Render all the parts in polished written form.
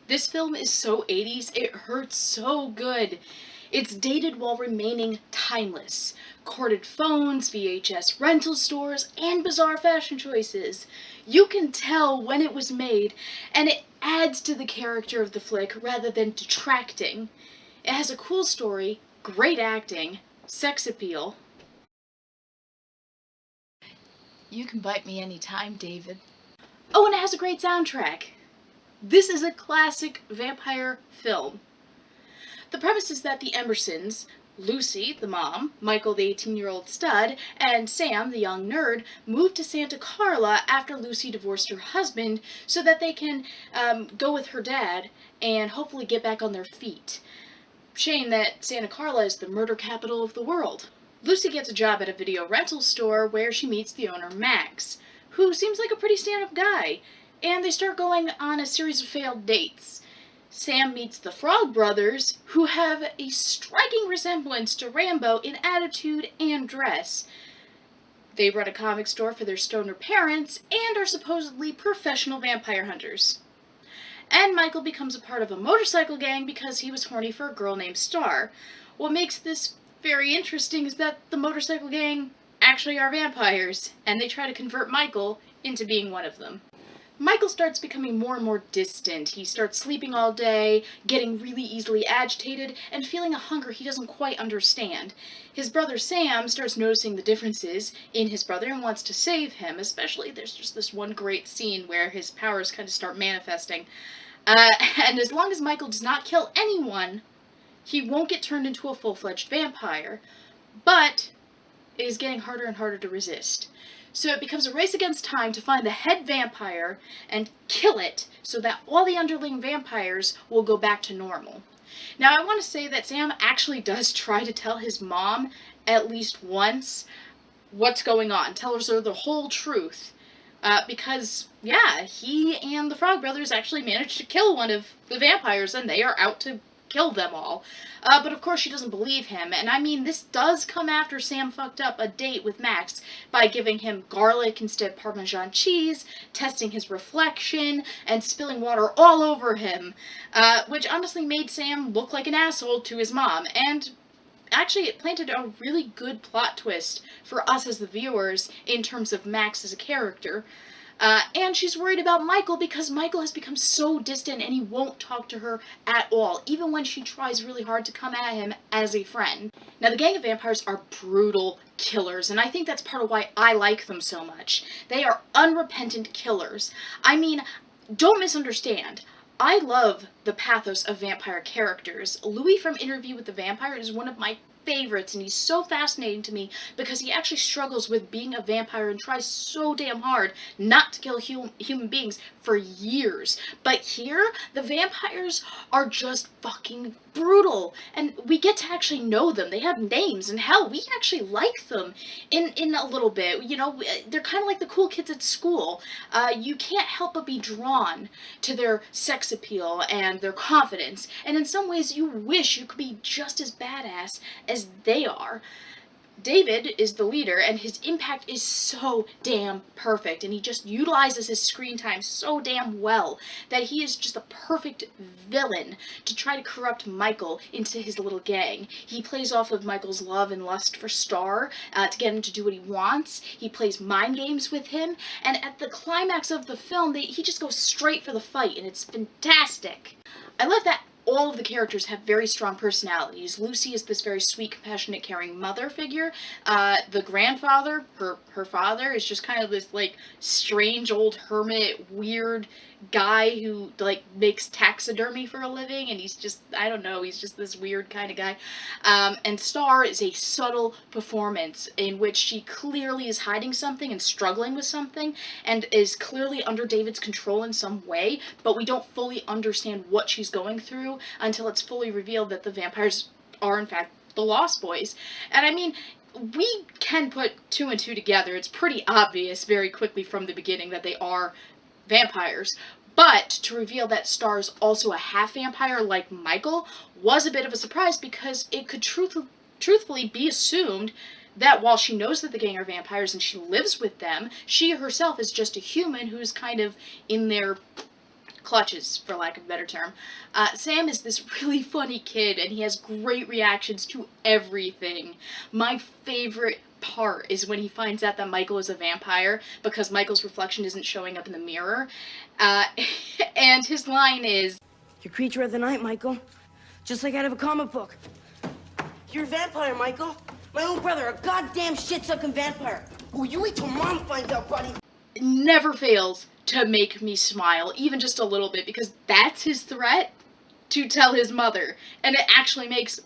This film is so 80s, it hurts so good. It's dated while remaining timeless. Corded phones, VHS rental stores, and bizarre fashion choices. You can tell when it was made, and it adds to the character of the flick rather than detracting. It has a cool story, great acting, sex appeal. You can bite me anytime, David. Oh, and it has a great soundtrack. This is a classic vampire film. The premise is that the Emersons, Lucy, the mom, Michael, the 18-year-old stud, and Sam, the young nerd, moved to Santa Carla after Lucy divorced her husband so that they can go with her dad and hopefully get back on their feet. Shame that Santa Carla is the murder capital of the world. Lucy gets a job at a video rental store where she meets the owner, Max, who seems like a pretty stand-up guy, and they start going on a series of failed dates. Sam meets the Frog Brothers, who have a striking resemblance to Rambo in attitude and dress. They run a comic store for their stoner parents and are supposedly professional vampire hunters. And Michael becomes a part of a motorcycle gang because he was horny for a girl named Star. What makes this very interesting is that the motorcycle gang actually are vampires, and they try to convert Michael into being one of them. Michael starts becoming more and more distant. He starts sleeping all day, getting really easily agitated, and feeling a hunger he doesn't quite understand. His brother Sam starts noticing the differences in his brother and wants to save him, especially there's just this one great scene where his powers kind of start manifesting. And as long as Michael does not kill anyone, he won't get turned into a full-fledged vampire. But it is getting harder and harder to resist. So it becomes a race against time to find the head vampire and kill it so that all the underling vampires will go back to normal. Now, I want to say that Sam actually does try to tell his mom at least once what's going on, tell her the whole truth. Because, yeah, he and the Frog Brothers actually managed to kill one of the vampires, and they are out to kill them all. But of course she doesn't believe him, and I mean, this does come after Sam fucked up a date with Max by giving him garlic instead of Parmesan cheese, testing his reflection, and spilling water all over him, which honestly made Sam look like an asshole to his mom, and actually it planted a really good plot twist for us as the viewers in terms of Max as a character. And she's worried about Michael because Michael has become so distant and he won't talk to her at all, even when she tries really hard to come at him as a friend. Now, the Gang of Vampires are brutal killers, and I think that's part of why I like them so much. They are unrepentant killers. I mean, don't misunderstand. I love the pathos of vampire characters. Louis from Interview with the Vampire is one of my favorites, and he's so fascinating to me because he actually struggles with being a vampire and tries so damn hard not to kill human beings for years. But here, the vampires are just fucking brutal, and we get to actually know them. They have names, and hell, we actually like them in a little bit. You know, they're kind of like the cool kids at school. You can't help but be drawn to their sex appeal and their confidence, and in some ways you wish you could be just as badass as they are. David is the leader, and his impact is so damn perfect, and he just utilizes his screen time so damn well that he is just a perfect villain to try to corrupt Michael into his little gang. He plays off of Michael's love and lust for Star to get him to do what he wants. He plays mind games with him, and at the climax of the film, he just goes straight for the fight, and it's fantastic. I love that all of the characters have very strong personalities. Lucy is this very sweet, compassionate, caring mother figure. The grandfather, her father, is just kind of this, like, strange old hermit, weird guy who, like, makes taxidermy for a living, and he's just, I don't know, he's just this weird kind of guy. And Star is a subtle performance in which she clearly is hiding something and struggling with something, and is clearly under David's control in some way, but we don't fully understand what she's going through until it's fully revealed that the vampires are in fact the Lost Boys. And I mean, we can put two and two together. It's pretty obvious very quickly from the beginning that they are vampires. But to reveal that Star is also a half vampire like Michael was a bit of a surprise, because it could truthfully be assumed that while she knows that the gang are vampires and she lives with them, she herself is just a human who's kind of in their clutches, for lack of a better term. Sam is this really funny kid, and he has great reactions to everything. My favorite part is when he finds out that Michael is a vampire, because Michael's reflection isn't showing up in the mirror. And his line is, "You're a creature of the night, Michael. Just like out of a comic book. You're a vampire, Michael. My own brother, a goddamn shit-sucking vampire. Oh, you wait till Mom finds out, buddy." never fails to make me smile, even just a little bit, because that's his threat to tell his mother. And it actually makes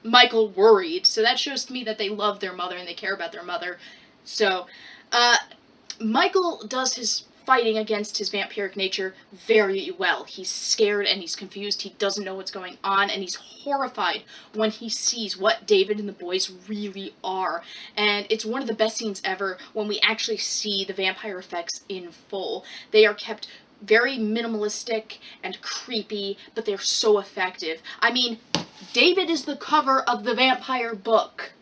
Michael worried. So that shows to me that they love their mother and they care about their mother. So, Michael does his fighting against his vampiric nature very well. He's scared and he's confused. He doesn't know what's going on, and he's horrified when he sees what David and the boys really are. And it's one of the best scenes ever when we actually see the vampire effects in full. They are kept very minimalistic and creepy, but they're so effective. I mean, David is the cover of the vampire book,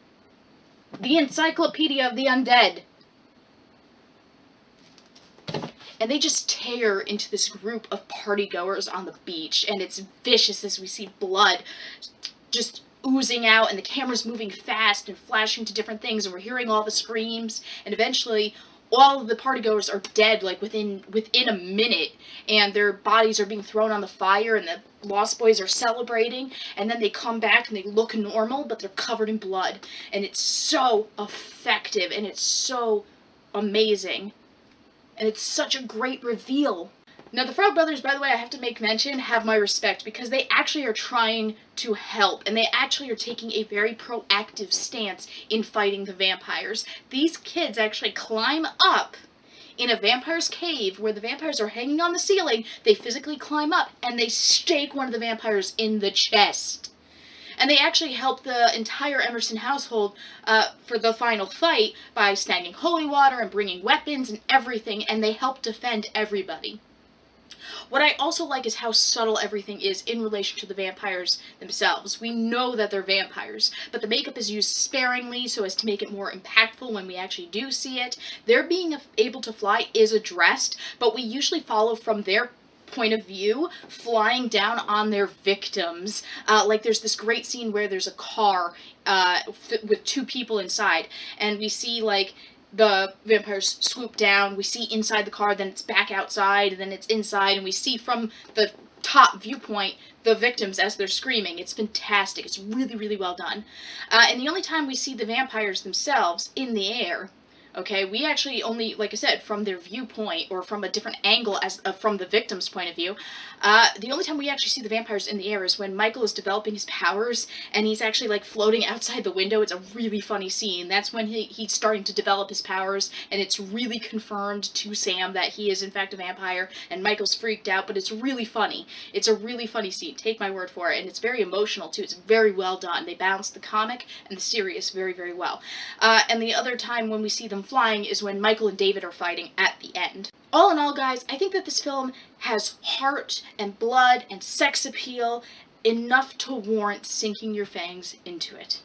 the Encyclopedia of the Undead. And they just tear into this group of partygoers on the beach, and it's vicious as we see blood just oozing out, and the camera's moving fast and flashing to different things, and we're hearing all the screams, and eventually all of the partygoers are dead, like within a minute, and their bodies are being thrown on the fire, and the Lost Boys are celebrating, and then they come back and they look normal, but they're covered in blood, and it's so effective, and it's so amazing. And it's such a great reveal. Now, the Frog Brothers, by the way, I have to make mention, have my respect, because they actually are trying to help, and they actually are taking a very proactive stance in fighting the vampires. These kids actually climb up in a vampire's cave where the vampires are hanging on the ceiling. They physically climb up, and they stake one of the vampires in the chest. And they actually help the entire Emerson household for the final fight by snagging holy water and bringing weapons and everything, and they help defend everybody. What I also like is how subtle everything is in relation to the vampires themselves. We know that they're vampires, but the makeup is used sparingly so as to make it more impactful when we actually do see it. Their being able to fly is addressed, but we usually follow from their point of view, flying down on their victims. Like there's this great scene where there's a car with two people inside, and we see like the vampires swoop down, we see inside the car, then it's back outside, and then it's inside, and we see from the top viewpoint the victims as they're screaming. It's fantastic. It's really, really well done. And the only time we see the vampires themselves in the air, okay, we actually only, like I said, from their viewpoint, or from a different angle as from the victim's point of view, the only time we actually see the vampires in the air is when Michael is developing his powers, and he's actually, like, floating outside the window. It's a really funny scene. That's when he's starting to develop his powers, and it's really confirmed to Sam that he is, in fact, a vampire, and Michael's freaked out, but it's really funny. It's a really funny scene. Take my word for it, and it's very emotional, too. It's very well done. They balance the comic and the serious very, very well. And the other time when we see them flying is when Michael and David are fighting at the end. All in all, guys, I think that this film has heart and blood and sex appeal enough to warrant sinking your fangs into it.